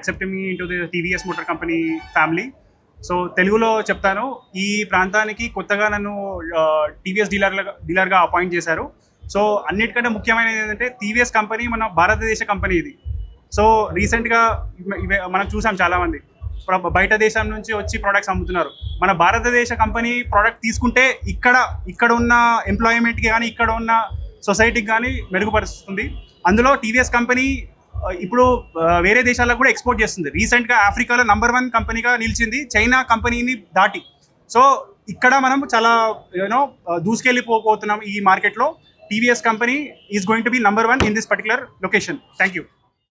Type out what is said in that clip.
accepted me into the TVS Motor Company family. So తెలుగులో చెప్తాను, ఈ ప్రాంతానికి కొత్తగా నన్ను టీవీఎస్ డీలర్గా అపాయింట్ చేశారు. సో అన్నిటికంటే ముఖ్యమైనది ఏంటంటే టీవీఎస్ కంపెనీ మన భారతదేశ కంపెనీ ఇది. సో రీసెంట్గా మనం చూసాం చాలామంది బయట దేశం నుంచి వచ్చి ప్రోడక్ట్స్ అమ్ముతున్నారు. మన భారతదేశ కంపెనీ ప్రోడక్ట్ తీసుకుంటే ఇక్కడ ఉన్న ఎంప్లాయ్మెంట్కి కానీ ఇక్కడ ఉన్న సొసైటీకి కానీ మెరుగుపరుస్తుంది. అందులో టీవీఎస్ కంపెనీ ఇప్పుడు వేరే దేశాలకు కూడా ఎక్స్పోర్ట్ చేస్తుంది. రీసెంట్గా ఆఫ్రికాలో నంబర్ 1 కంపెనీగా నిలిచింది, చైనా కంపెనీని దాటి. సో ఇక్కడ మనం చాలా దూసుకెళ్ళిపోతున్నాం ఈ మార్కెట్లో. TVS company is going to be number 1 in this particular location. Thank you.